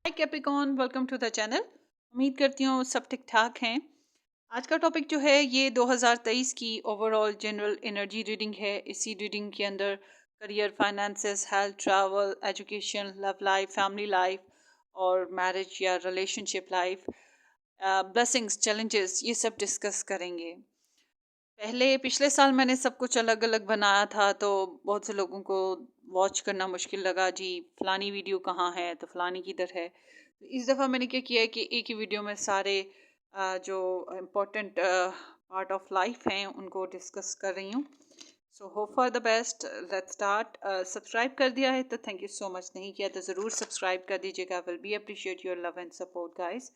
Hi Capricorn, welcome to the channel. उम्मीद करती हूँ सब ठीक ठाक हैं। आज का टॉपिक जो है ये 2023 की ओवरऑल जनरल एनर्जी रीडिंग है। इसी रीडिंग के अंदर career, finances, health, travel, education, love life, family life और मैरिज या रिलेशनशिप लाइफ, ब्लेसिंग्स, चैलेंजेस, ये सब डिस्कस करेंगे। पिछले साल मैंने सब कुछ अलग अलग बनाया था, तो बहुत से लोगों को वॉच करना मुश्किल लगा। जी फलानी वीडियो कहाँ है, तो फलानी किधर है। तो इस दफ़ा मैंने क्या किया है कि एक ही वीडियो में सारे जो इम्पोर्टेंट पार्ट ऑफ लाइफ हैं उनको डिस्कस कर रही हूँ। So hope for the best. Let's start. Subscribe कर दिया है तो थैंक यू सो मच, नहीं किया तो ज़रूर सब्सक्राइब कर दीजिएगा। Will be appreciate your love and support guys.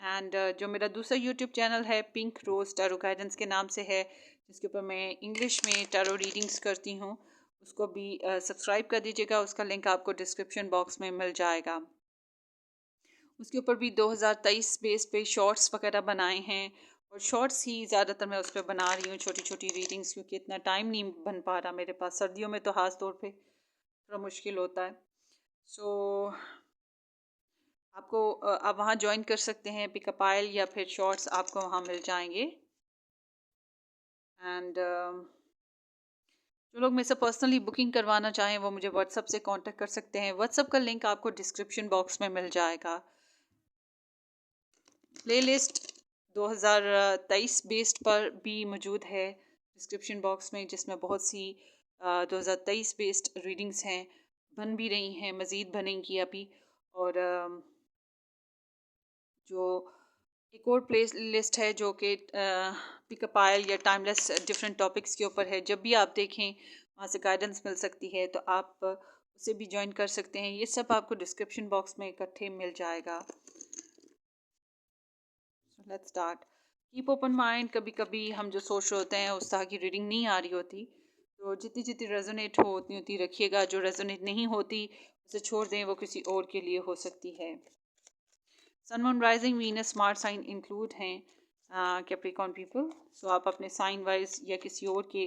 And जो मेरा दूसरा यूट्यूब चैनल है पिंक रोज टैरो गाइडेंस के नाम से है, जिसके ऊपर मैं इंग्लिश में टैरो रीडिंग्स करती हूँ, उसको भी सब्सक्राइब कर दीजिएगा। उसका लिंक आपको डिस्क्रिप्शन बॉक्स में मिल जाएगा। उसके ऊपर भी 2023 बेस पे शॉर्ट्स वगैरह बनाए हैं, और शॉर्ट्स ही ज़्यादातर मैं उस पर बना रही हूँ, छोटी छोटी रीडिंग्स, क्योंकि इतना टाइम नहीं बन पा रहा मेरे पास। सर्दियों में तो ख़ास तौर पे थोड़ा मुश्किल होता है। सो आपको आप वहाँ ज्वाइन कर सकते हैं, पिकअप आइल या फिर शॉर्ट्स आपको वहाँ मिल जाएंगे। एंड जो लोग मेरे से पर्सनली बुकिंग करवाना चाहें वो मुझे व्हाट्सअप से कांटेक्ट कर सकते हैं। व्हाट्सअप का लिंक आपको डिस्क्रिप्शन बॉक्स में मिल जाएगा। प्लेलिस्ट 2023 बेस्ड पर भी मौजूद है डिस्क्रिप्शन बॉक्स में, जिसमें बहुत सी 2023 बेस्ड रीडिंग्स हैं, बन भी रही हैं, मज़ीद बनेंगी अभी। और जो एक और प्ले लिस्ट है जो कि पिकअप आयल या टाइमलेस डिफरेंट टॉपिक्स के ऊपर है। जब भी आप देखें वहाँ से गाइडेंस मिल सकती है, तो आप उसे भी ज्वाइन कर सकते हैं। ये सब आपको डिस्क्रिप्शन बॉक्स में इकट्ठे मिल जाएगा। Let's start. Keep open mind. कभी कभी हम जो सोच रहे होते हैं उस तरह की रीडिंग नहीं आ रही होती, तो जितनी जितनी रेजोनेट हो उतनी उतनी रखिएगा। जो रेजोनेट नहीं होती उसे छोड़ दें, वो किसी और के लिए हो सकती है। Sun, moon, rising, Venus, smart sign include हैं कैप्रिकॉर्न पीपल। सो आप अपने साइन वाइज या किसी और के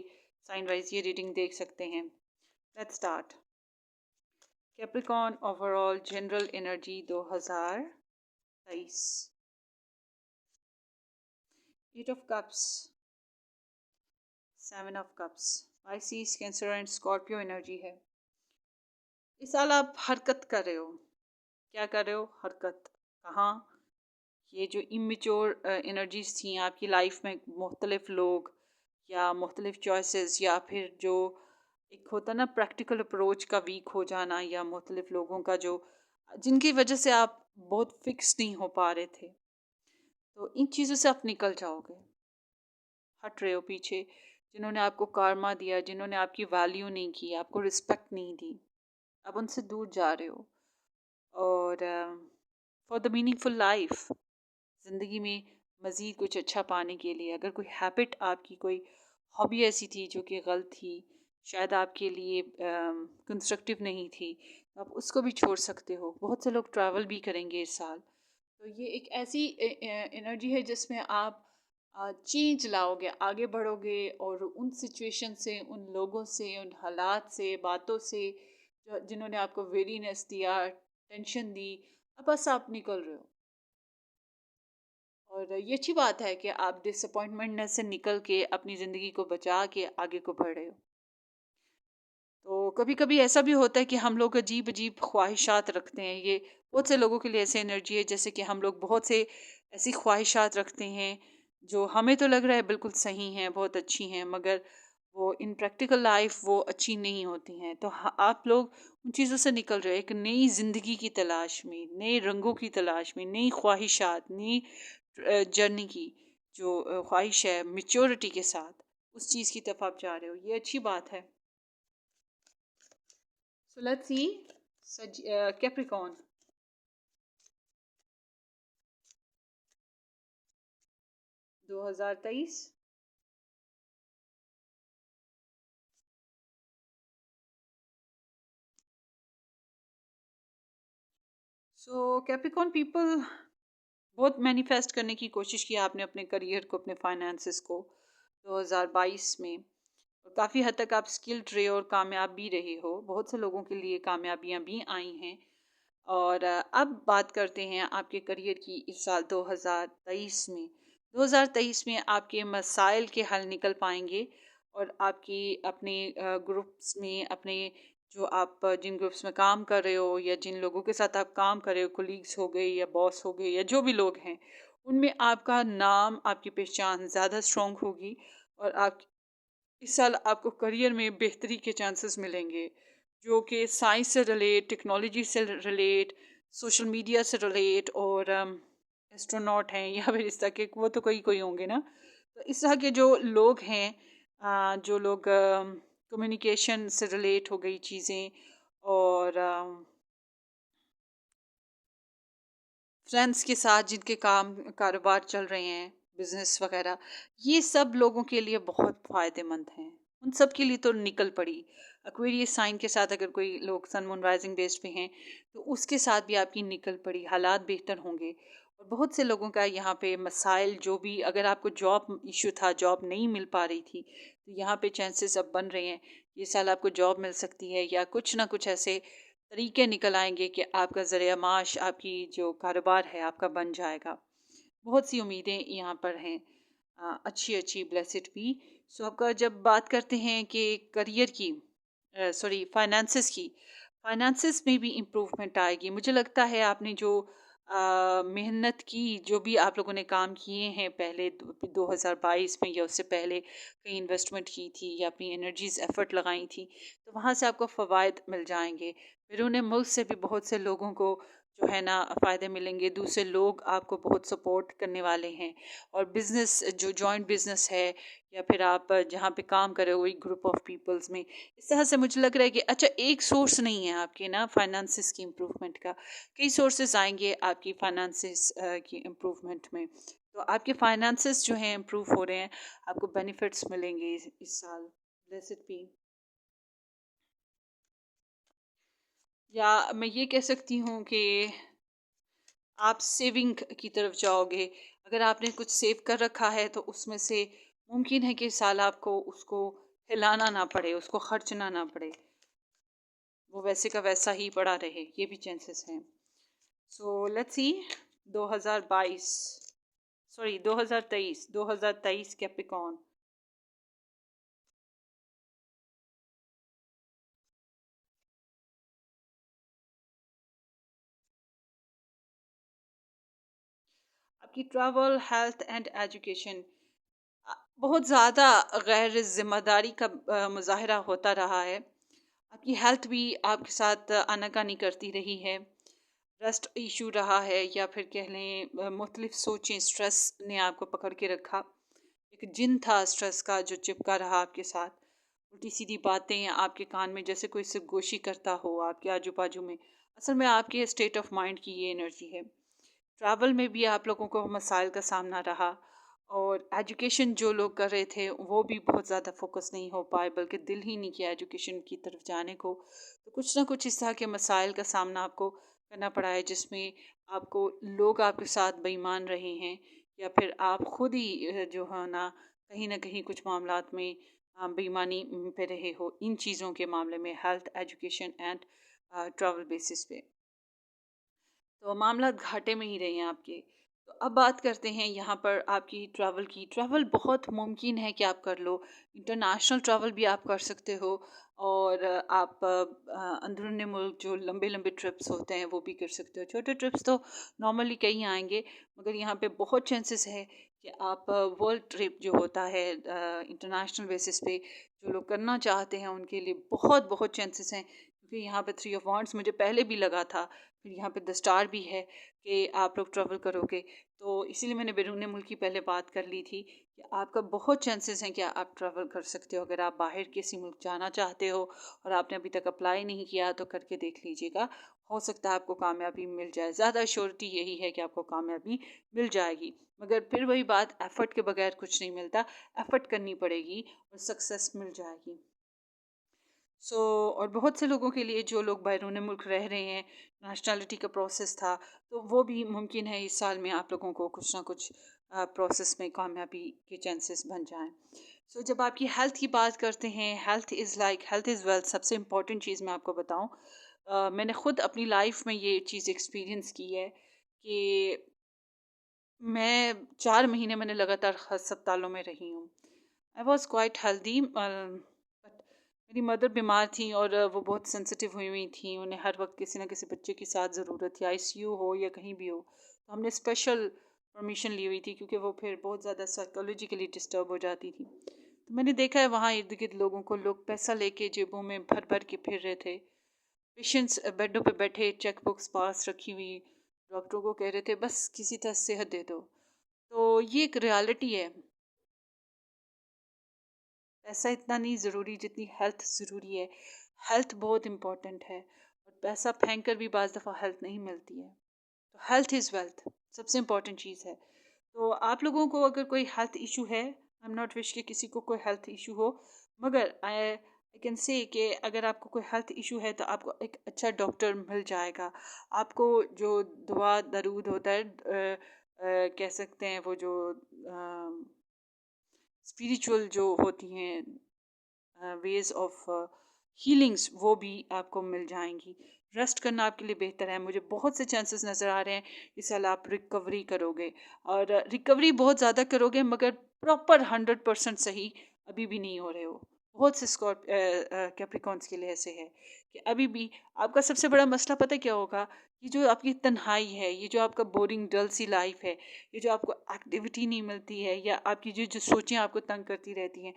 साइन वाइज ये रीडिंग देख सकते हैं। Let's start. Capricorn overall general energy 2023। Eight of cups, seven of cups, Pisces, Cancer and Scorpio energy है। इस साल आप हरकत कर रहे हो। क्या कर रहे हो? हरकत। कहाँ? ये जो इमेच्योर एनर्जीज थी आपकी लाइफ में, मुख्तलिफ लोग या मुख्तलिफ चॉइसेस, या फिर जो एक होता ना प्रैक्टिकल अप्रोच का वीक हो जाना, या मुख्तलिफ लोगों का जो जिनकी वजह से आप बहुत फिक्स नहीं हो पा रहे थे, तो इन चीज़ों से आप निकल जाओगे। हट रहे हो पीछे। जिन्होंने आपको कारमा दिया, जिन्होंने आपकी वैल्यू नहीं की, आपको रिस्पेक्ट नहीं दी, अब उनसे दूर जा रहे हो। और फॉर द मीनिंगफुल लाइफ, ज़िंदगी में मज़ीद कुछ अच्छा पाने के लिए, अगर कोई हैबिट आपकी, कोई हॉबी ऐसी थी जो कि गलत थी, शायद आपके लिए कंस्ट्रक्टिव नहीं थी, तो आप उसको भी छोड़ सकते हो। बहुत से लोग ट्रैवल भी करेंगे इस साल। तो ये एक ऐसी एनर्जी है जिसमें आप चेंज लाओगे, आगे बढ़ोगे, और उन सिचुएशन से, उन लोगों से, उन हालात से, बातों से जिन्होंने आपको वेरीनेस दिया, टेंशन दी, अब बस आप निकल रहे हो। और ये अच्छी बात है कि आप डिसअपॉइंटमेंट से निकल के अपनी ज़िंदगी को बचा के आगे को बढ़ रहे हो। तो कभी कभी ऐसा भी होता है कि हम लोग अजीब अजीब ख्वाहिशात रखते हैं। ये बहुत से लोगों के लिए ऐसी एनर्जी है, जैसे कि हम लोग बहुत से ऐसी ख्वाहिशात रखते हैं जो हमें तो लग रहा है बिल्कुल सही हैं, बहुत अच्छी हैं, मगर वो इन प्रैक्टिकल लाइफ वो अच्छी नहीं होती हैं। तो आप लोग उन चीज़ों से निकल रहे हो, एक नई ज़िंदगी की तलाश में, नए रंगों की तलाश में, नई ख्वाहिशात, नई जर्नी की जो ख्वाहिश है मेच्योरिटी के साथ, उस चीज़ की तरफ आप जा रहे हो। ये अच्छी बात है। So let's see, Capricorn. 2023। So Capricorn people, बहुत मैनिफेस्ट करने की कोशिश की आपने अपने करियर को, अपने फाइनेंसेस को 2022 में, और काफ़ी हद तक आप स्किल्ड रहे हो और कामयाब भी रहे हो। बहुत से लोगों के लिए कामयाबियां भी आई हैं, और अब बात करते हैं आपके करियर की इस साल 2023 में। 2023 में आपके मसाइल के हल निकल पाएंगे और आपकी अपने ग्रुप्स में, अपने जो आप जिन ग्रुप्स में काम कर रहे हो या जिन लोगों के साथ आप काम कर रहे हो, कोलीग्स हो गए या बॉस हो गए या जो भी लोग हैं, उनमें आपका नाम, आपकी पहचान ज़्यादा स्ट्रॉन्ग होगी। और आप इस साल आपको करियर में बेहतरी के चांसेस मिलेंगे, जो कि साइंस से रिलेट, टेक्नोलॉजी से रिलेट, सोशल मीडिया से रिलेट, और एस्ट्रोनॉट हैं या फिर इस तरह के, वो तो कोई कोई होंगे ना। तो इस तरह के जो लोग हैं, जो लोग कम्युनिकेशन से रिलेट हो गई चीज़ें, और फ्रेंड्स के साथ जिनके काम कारोबार चल रहे हैं, बिजनेस वगैरह, ये सब लोगों के लिए बहुत फ़ायदेमंद हैं। उन सब के लिए तो निकल पड़ी। एक्वेरियस साइन के साथ अगर कोई लोग सन मून राइजिंग बेस पे हैं, तो उसके साथ भी आपकी निकल पड़ी, हालात बेहतर होंगे। और बहुत से लोगों का यहाँ पे मसाइल, जो भी अगर आपको जॉब इशू था, जॉब नहीं मिल पा रही थी, तो यहाँ पे चांसेस अब बन रहे हैं। ये साल आपको जॉब मिल सकती है, या कुछ ना कुछ ऐसे तरीके निकल आएंगे कि आपका ज़रिया माश, आपकी जो कारोबार है आपका बन जाएगा। बहुत सी उम्मीदें यहाँ पर हैं, अच्छी अच्छी, ब्लेसिड भी। सो आपका जब बात करते हैं कि करियर की, सॉरी, फाइनेंसिस की, फाइनेंसिस में भी इम्प्रूवमेंट आएगी। मुझे लगता है आपने जो मेहनत की, जो भी आप लोगों ने काम किए हैं पहले 2022 में या उससे पहले, कहीं इन्वेस्टमेंट की थी या अपनी एनर्जीज एफर्ट लगाई थी, तो वहाँ से आपको फ़वाद मिल जाएंगे। बैरून मुल्क से भी बहुत से लोगों को जो है ना फ़ायदे मिलेंगे, दूसरे लोग आपको बहुत सपोर्ट करने वाले हैं। और बिज़नेस, जो जॉइंट बिज़नेस है, या फिर आप जहाँ पे काम कर रहे हो, एक ग्रुप ऑफ पीपल्स में, इस तरह से मुझे लग रहा है कि अच्छा, एक सोर्स नहीं है आपके ना फाइनेंसिस की इम्प्रूवमेंट का, कई सोर्सेज आएंगे आपकी फाइनेंसिस की इम्प्रूवमेंट में। तो आपके फाइनेंसिस जो हैं इम्प्रूव हो रहे हैं, आपको बेनिफिट्स मिलेंगे इस साल। Blessed be. या मैं ये कह सकती हूँ कि आप सेविंग की तरफ जाओगे। अगर आपने कुछ सेव कर रखा है, तो उसमें से मुमकिन है कि इस साल आपको उसको हिलाना ना पड़े, उसको खर्चना ना पड़े, वो वैसे का वैसा ही पड़ा रहे, ये भी चांसेस हैं। सो लेट्स सी। 2022, sorry 2023, 2023 Capricorn. आपकी ट्रैवल, हेल्थ एंड एजुकेशन, बहुत ज़्यादा गैर जिम्मेदारी का मुजाहरा होता रहा है। आपकी हेल्थ भी आपके साथ आनाकानी करती रही है। ट्रस्ट इशू रहा है, या फिर कह लें मुख्तलिफ सोचें, स्ट्रेस ने आपको पकड़ के रखा। एक जिन था स्ट्रेस का जो चिपका रहा आपके साथ। उल्टी सीधी बातें आपके कान में जैसे कोई सिरगोशी करता हो आपके आजू बाजू में। असल में आपके स्टेट ऑफ माइंड की ये एनर्जी है। ट्रैवल में भी आप लोगों को मसाइल का सामना रहा। और एजुकेशन जो लोग कर रहे थे, वो भी बहुत ज़्यादा फोकस नहीं हो पाए, बल्कि दिल ही नहीं किया एजुकेशन की तरफ जाने को। तो कुछ ना कुछ इस तरह के मसाइल का सामना आपको करना पड़ा है, जिसमें आपको लोग आपके साथ बेईमान रहे हैं, या फिर आप खुद ही जो है ना कहीं कुछ मामलात में बेईमानी पे रहे हो, इन चीज़ों के मामले में, health, education and travel basis पे। तो मामला घाटे में ही रहे हैं आपके। तो अब बात करते हैं यहाँ पर आपकी ट्रैवल की। ट्रैवल बहुत मुमकिन है कि आप कर लो। इंटरनेशनल ट्रैवल भी आप कर सकते हो, और आप अंदरूनी मुल्क जो लंबे लंबे ट्रिप्स होते हैं वो भी कर सकते हो। छोटे ट्रिप्स तो नॉर्मली कहीं आएंगे, मगर यहाँ पे बहुत चांसेस है कि आप वर्ल्ड ट्रिप जो होता है इंटरनेशनल बेसिस पे, जो लोग करना चाहते हैं उनके लिए बहुत बहुत चांसेस हैं। क्योंकि यहाँ पे थ्री ऑफ वांड्स मुझे पहले भी लगा था, फिर यहाँ पे द स्टार भी है कि आप लोग ट्रैवल करोगे। तो इसीलिए मैंने बैरून मुल्क की पहले बात कर ली थी कि आपका बहुत चांसेस हैं कि आप ट्रैवल कर सकते हो। अगर आप बाहर किसी मुल्क जाना चाहते हो और आपने अभी तक अप्लाई नहीं किया, तो करके देख लीजिएगा, हो सकता है आपको कामयाबी मिल जाए। ज़्यादा श्योरिटी यही है कि आपको कामयाबी मिल जाएगी। मगर फिर वही बात, एफ़र्ट के बगैर कुछ नहीं मिलता। एफ़र्ट करनी पड़ेगी और सक्सेस मिल जाएगी। और बहुत से लोगों के लिए, जो लोग बैरून मुल्क रह रहे हैं, नेशनलिटी का प्रोसेस था, तो वो भी मुमकिन है इस साल में आप लोगों को कुछ ना कुछ प्रोसेस में कामयाबी के चांसेस बन जाएं। जब आपकी हेल्थ की बात करते हैं, health is like health is wealth. सबसे इम्पॉर्टेंट चीज़ मैं आपको बताऊं, मैंने खुद अपनी लाइफ में ये चीज़ एक्सपीरियंस की है कि मैं 4 महीने मैंने लगातार अस्पतालों में रही हूँ। I was quite healthy, but मेरी मदर बीमार थी और वो बहुत सेंसिटिव हुई हुई थी। उन्हें हर वक्त किसी ना किसी बच्चे की साथ ज़रूरत थी, आईसीयू हो या कहीं भी हो। तो हमने स्पेशल परमिशन ली हुई थी क्योंकि वो फिर बहुत ज़्यादा साइकोलॉजिकली डिस्टर्ब हो जाती थी। तो मैंने देखा है वहाँ इर्द गिर्द लोगों को, लोग पैसा लेके जेबों में भर भर के फिर रहे थे। पेशेंट्स बेडों पे बैठे, चेक बुक्स पास रखी हुई, डॉक्टरों को कह रहे थे बस किसी तरह सेहत दे दो। तो ये एक रियलिटी है। पैसा इतना नहीं ज़रूरी जितनी हेल्थ ज़रूरी है। हेल्थ बहुत इम्पॉर्टेंट है और पैसा फेंक कर भी बाज़ दफ़ा हेल्थ नहीं मिलती है। तो हेल्थ इज़ वेल्थ, सबसे इम्पॉर्टेंट चीज़ है। तो आप लोगों को अगर कोई हेल्थ इशू है, आई एम नॉट विश कि किसी को कोई हेल्थ इशू हो, मगर आई कैन से कि अगर आपको कोई हेल्थ इशू है तो आपको एक अच्छा डॉक्टर मिल जाएगा। आपको जो दुआ दरूद होता है, कह सकते हैं वो जो स्पिरिचुअल जो होती हैं वेज ऑफ हीलिंग्स, वो भी आपको मिल जाएंगी। रेस्ट करना आपके लिए बेहतर है। मुझे बहुत से चांसेस नज़र आ रहे हैं इस साल आप रिकवरी करोगे, और रिकवरी बहुत ज़्यादा करोगे, मगर प्रॉपर 100% सही अभी भी नहीं हो रहे हो। बहुत से कैप्रिकॉन्स के लिए ऐसे है कि अभी भी आपका सबसे बड़ा मसला पता है क्या होगा? ये जो आपकी तन्हाई है, ये जो आपका बोरिंग डल सी लाइफ है, ये जो आपको एक्टिविटी नहीं मिलती है, या आपकी जो जो सोचें आपको तंग करती रहती हैं,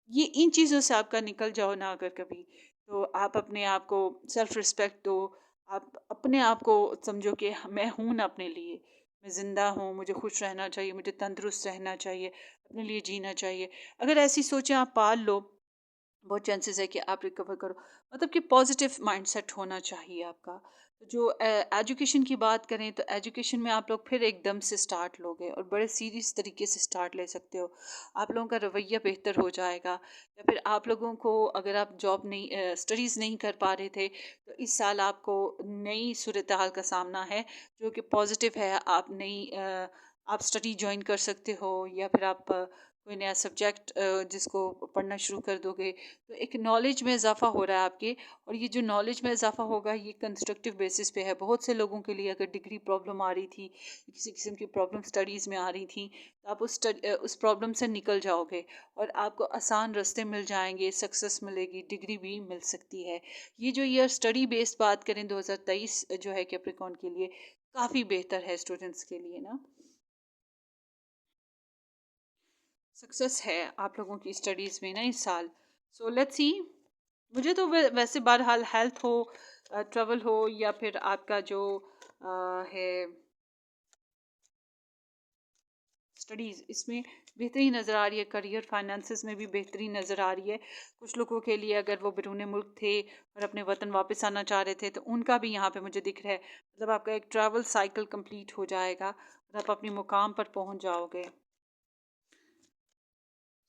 ये इन चीज़ों से आपका निकल जाओ ना अगर कभी, तो आप अपने आप को सेल्फ रिस्पेक्ट दो। आप अपने आप को समझो कि मैं हूँ ना अपने लिए, मैं ज़िंदा हूँ, मुझे खुश रहना चाहिए, मुझे तंदुरुस्त रहना चाहिए, अपने लिए जीना चाहिए। अगर ऐसी सोचें आप पाल लो, बहुत चांसेस है कि आप रिकवर करो। मतलब कि पॉजिटिव माइंडसेट होना चाहिए आपका। तो जो एजुकेशन की बात करें तो एजुकेशन में आप लोग फिर एकदम से स्टार्ट लोगे और बड़े सीरियस तरीके से स्टार्ट ले सकते हो। आप लोगों का रवैया बेहतर हो जाएगा। या फिर आप लोगों को, अगर आप जॉब नहीं, स्टडीज़ नहीं कर पा रहे थे, तो इस साल आपको नई सूरत हाल का सामना है जो कि पॉजिटिव है। आप आप स्टडी ज्वाइन कर सकते हो, या फिर आप कोई नया सब्जेक्ट जिसको पढ़ना शुरू कर दोगे, तो एक नॉलेज में इजाफा हो रहा है आपके। और ये जो नॉलेज में इजाफा होगा ये कंस्ट्रक्टिव बेसिस पे है। बहुत से लोगों के लिए अगर डिग्री प्रॉब्लम आ रही थी, किसी किस्म की प्रॉब्लम स्टडीज़ में आ रही थी, तो आप उस प्रॉब्लम से निकल जाओगे और आपको आसान रास्ते मिल जाएंगे, सक्सेस मिलेगी, डिग्री भी मिल सकती है। ये जो ईयर स्टडी बेस्ड बात करें 2023 जो है कैप्रिकॉर्न के लिए काफ़ी बेहतर है स्टूडेंट्स के लिए ना। सक्सेस है आप लोगों की स्टडीज़ में ना इस साल। सो लेट्स सी। मुझे तो वैसे बहरहाल हेल्थ हो, ट्रैवल हो, या फिर आपका जो है स्टडीज़, इसमें बेहतरी नज़र आ रही है। करियर फाइनेंसेस में भी बेहतरी नज़र आ रही है। कुछ लोगों के लिए अगर वो बैरून मुल्क थे और अपने वतन वापस आना चाह रहे थे, तो उनका भी यहाँ पे मुझे दिख रहा है। मतलब आपका एक ट्रैवल साइकिल कंप्लीट हो जाएगा और आप अपने मुकाम पर पहुँच जाओगे।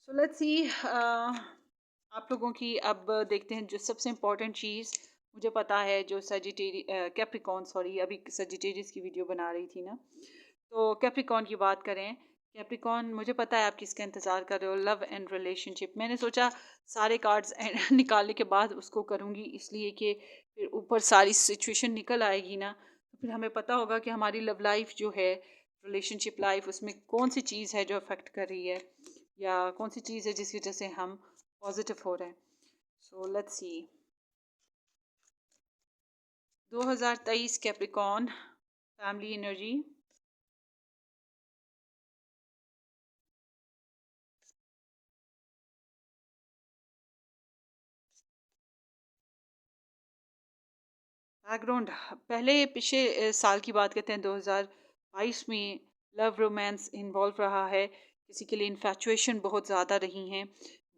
सो लेट्स सी। आप लोगों की अब देखते हैं जो सबसे इम्पोर्टेंट चीज़। मुझे पता है जो कैप्रिकॉन, सॉरी, अभी सजिटेरियस की वीडियो बना रही थी ना, तो कैप्रिकॉन की बात करें। कैप्रिकॉन, मुझे पता है आप किसका इंतज़ार कर रहे हो, लव एंड रिलेशनशिप। मैंने सोचा सारे कार्ड्स निकालने के बाद उसको करूँगी, इसलिए कि फिर ऊपर सारी सिचुएशन निकल आएगी ना, तो फिर हमें पता होगा कि हमारी लव लाइफ जो है, रिलेशनशिप लाइफ, उसमें कौन सी चीज़ है जो अफेक्ट कर रही है, या कौन सी चीज़ है जिसकी वजह से हम पॉजिटिव हो रहे हैं। सो let's C. 2023 Capricorn family energy. Background, पहले पिछले साल की बात करते हैं, 2022 में लव रोमांस इन्वॉल्व रहा है। किसी के लिए इन्फैचुएशन बहुत ज़्यादा रही हैं,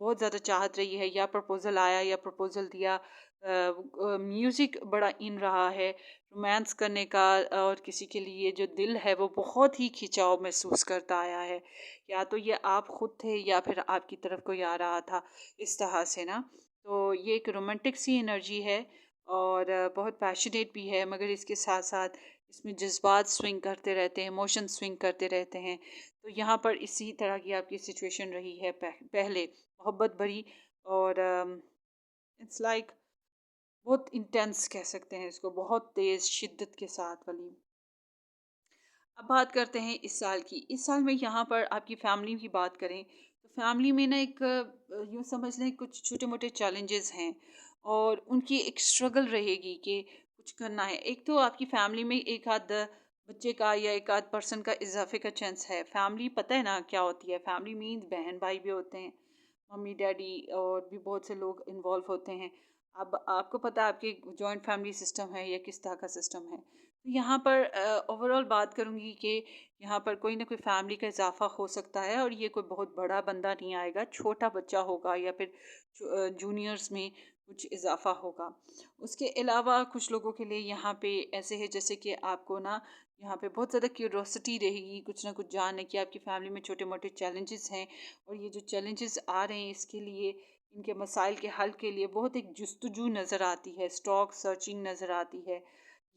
बहुत ज़्यादा चाहत रही है, या प्रपोज़ल आया या प्रपोज़ल दिया। म्यूज़िक बड़ा इन रहा है रोमांस करने का, और किसी के लिए जो दिल है वो बहुत ही खिंचाव महसूस करता आया है। या तो ये आप खुद थे या फिर आपकी तरफ कोई आ रहा था, इस तरह से ना। तो ये एक रोमांटिक सी एनर्जी है, और बहुत पैशनेट भी है, मगर इसके साथ साथ इसमें जज्बात स्विंग करते रहते हैं, इमोशन स्विंग करते रहते हैं। तो यहाँ पर इसी तरह की आपकी सिचुएशन रही है पहले, मोहब्बत भरी। और इट्स लाइक बहुत इंटेंस कह सकते हैं इसको, बहुत तेज़ शिद्दत के साथ वाली। अब बात करते हैं इस साल की। इस साल में यहाँ पर आपकी फैमिली की बात करें तो फैमिली में ना एक यूँ समझ लें कुछ छोटे-मोटे चैलेंजेस हैं और उनकी एक स्ट्रगल रहेगी कि कुछ करना है। एक तो आपकी फैमिली में एक आध बच्चे का या एक आध पर्सन का इज़ाफ़े का चांस है। फैमिली पता है ना क्या होती है? फैमिली मीन्स बहन-भाई भी होते हैं, मम्मी-डैडी और भी बहुत से लोग इन्वॉल्व होते हैं। अब आपको पता है आपकी जॉइंट फैमिली सिस्टम है या किस तरह का सिस्टम है। तो यहाँ पर ओवरऑल बात करूँगी कि यहाँ पर कोई ना कोई फैमिली का इजाफा हो सकता है और ये कोई बहुत बड़ा बंदा नहीं आएगा, छोटा बच्चा होगा या फिर जूनियर्स में कुछ इजाफा होगा। उसके अलावा कुछ लोगों के लिए यहाँ पे ऐसे है जैसे कि आपको ना यहाँ पे बहुत ज़्यादा क्यूरोसिटी रहेगी कुछ ना कुछ जानने की, आपकी फैमिली में छोटे मोटे चैलेंजेस हैं और ये जो चैलेंजेस आ रहे हैं इसके लिए, इनके मसाइल के हल के लिए बहुत एक जुस्तजू नज़र आती है, स्टॉक सर्चिंग नज़र आती है।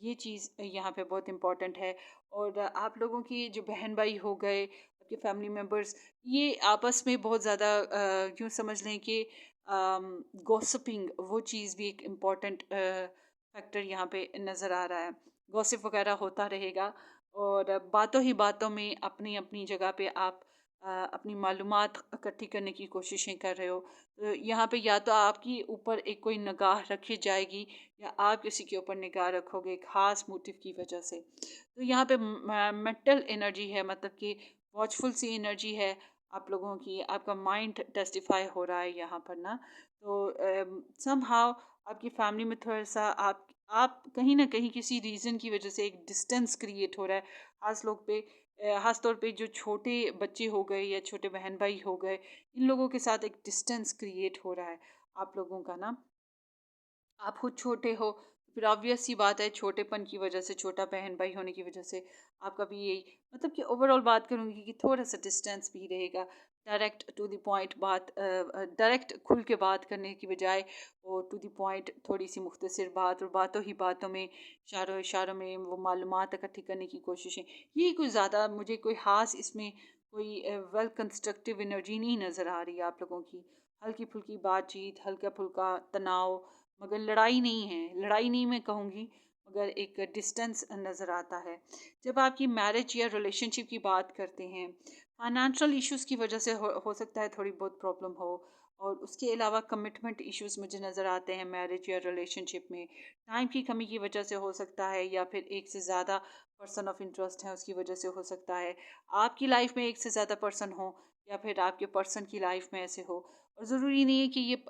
ये चीज़ यहाँ पे बहुत इम्पोर्टेंट है। और आप लोगों की जो बहन भाई हो गए, आपके फैमिली मेम्बर्स, ये आपस में बहुत ज़्यादा यूँ समझ लें कि गॉसिपिंग वो चीज़ भी एक इम्पॉर्टेंट फैक्टर यहाँ पे नज़र आ रहा है। गॉसिप वगैरह होता रहेगा और बातों ही बातों में अपनी अपनी जगह पे आप अपनी मालूमात इकट्ठी करने की कोशिशें कर रहे हो। तो यहाँ पे या तो आपकी ऊपर एक कोई निगाह रखी जाएगी या आप किसी के ऊपर निगाह रखोगे ख़ास मोटिव की वजह से। तो यहाँ पे मेंटल एनर्जी है, मतलब कि वॉचफुल सी एनर्जी है आप लोगों की, आपका माइंड टेस्टिफाई हो रहा है यहाँ पर ना। तो समहाउ आपकी फैमिली में थोड़ा-सा आप कहीं न कहीं किसी रीज़न की वजह से एक डिस्टेंस क्रिएट हो रहा है। ख़ास तौर पे जो छोटे बच्चे हो गए या छोटे बहन-भाई हो गए, इन लोगों के साथ एक डिस्टेंस क्रिएट हो रहा है आप लोगों का ना। आप खुद छोटे हो, फिर ऑब्वियस सी बात है छोटेपन की वजह से, छोटा बहन भाई होने की वजह से आपका भी यही, मतलब कि ओवरऑल बात करूँगी कि थोड़ा सा डिस्टेंस भी रहेगा। डायरेक्ट टू द पॉइंट बात, डायरेक्ट खुल के बात करने की बजाय वो टू द पॉइंट थोड़ी सी मुख्तसर बात और बातों ही बातों में, इशारों इशारों में वो मालूमात इकट्ठी करने की कोशिशें, ये कोई ज़्यादा मुझे कोई ख़ास इसमें कोई वेल कंस्ट्रक्टिव एनर्जी नहीं नज़र आ रही है आप लोगों की। हल्की फुल्की बातचीत, हल्का फुल्का तनाव, मगर लड़ाई नहीं है, लड़ाई नहीं मैं कहूँगी, मगर एक डिस्टेंस नज़र आता है। जब आपकी मैरिज या रिलेशनशिप की बात करते हैं, फाइनेंशियल इश्यूज़ की वजह से हो सकता है थोड़ी बहुत प्रॉब्लम हो और उसके अलावा कमिटमेंट इश्यूज़ मुझे नज़र आते हैं मैरिज या रिलेशनशिप में। टाइम की कमी की वजह से हो सकता है या फिर एक से ज़्यादा पर्सन ऑफ इंटरेस्ट है उसकी वजह से हो सकता है। आपकी लाइफ में एक से ज़्यादा पर्सन हो या फिर आपके पर्सन की लाइफ में ऐसे हो, और ज़रूरी नहीं है कि ये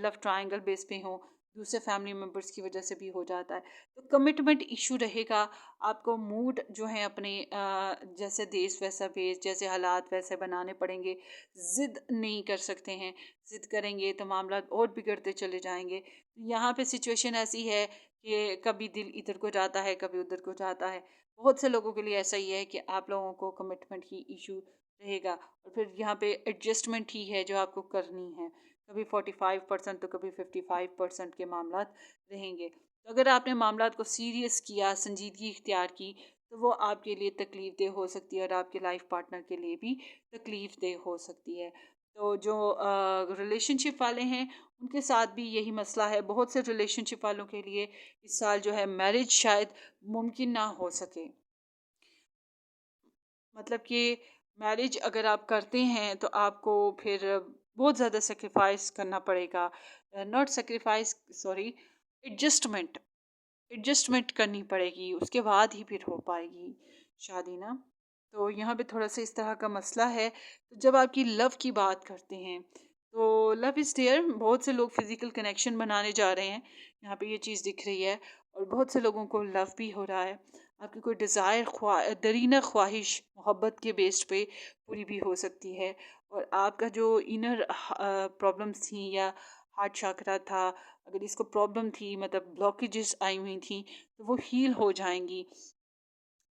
लव ट्रायंगल बेस पे हो, दूसरे फैमिली मेम्बर्स की वजह से भी हो जाता है। तो कमिटमेंट इशू रहेगा। आपको मूड जो है अपने जैसे देश वैसा भेष, जैसे हालात वैसे बनाने पड़ेंगे। ज़िद नहीं कर सकते हैं, ज़िद करेंगे तो मामला और बिगड़ते चले जाएंगे। यहाँ पे सिचुएशन ऐसी है कि कभी दिल इधर को जाता है, कभी उधर को जाता है। बहुत से लोगों के लिए ऐसा ही है कि आप लोगों को कमिटमेंट ही इशू रहेगा और फिर यहाँ पे एडजस्टमेंट ही है जो आपको करनी है। कभी 45% तो कभी 55% के मामला रहेंगे। तो अगर आपने मामला को सीरियस किया, संजीदगी इख्तियार की, तो वो आपके लिए तकलीफ देह हो सकती है और आपके लाइफ पार्टनर के लिए भी तकलीफ देह हो सकती है। तो जो रिलेशनशिप वाले हैं उनके साथ भी यही मसला है। बहुत से रिलेशनशिप वालों के लिए इस साल जो है मैरिज शायद मुमकिन ना हो सके। मतलब कि मैरिज अगर आप करते हैं तो आपको फिर बहुत ज़्यादा सेक्रीफाइस करना पड़ेगा, not sacrifice, sorry, adjustment adjustment करनी पड़ेगी, उसके बाद ही फिर हो पाएगी शादी ना। तो यहाँ पे थोड़ा सा इस तरह का मसला है। तो जब आपकी लव की बात करते हैं तो लव इज़ देयर, बहुत से लोग फिज़िकल कनेक्शन बनाने जा रहे हैं, यहाँ पे ये चीज़ दिख रही है और बहुत से लोगों को लव भी हो रहा है। आपकी कोई डिज़ायर दरीना ख्वाहिश मोहब्बत के बेस्ड पे पूरी भी हो सकती है और आपका जो इनर प्रॉब्लम्स थी या हार्ट चक्रा था, अगर इसको प्रॉब्लम थी, मतलब ब्लॉकेजेस आई हुई थी, तो वो हील हो जाएंगी।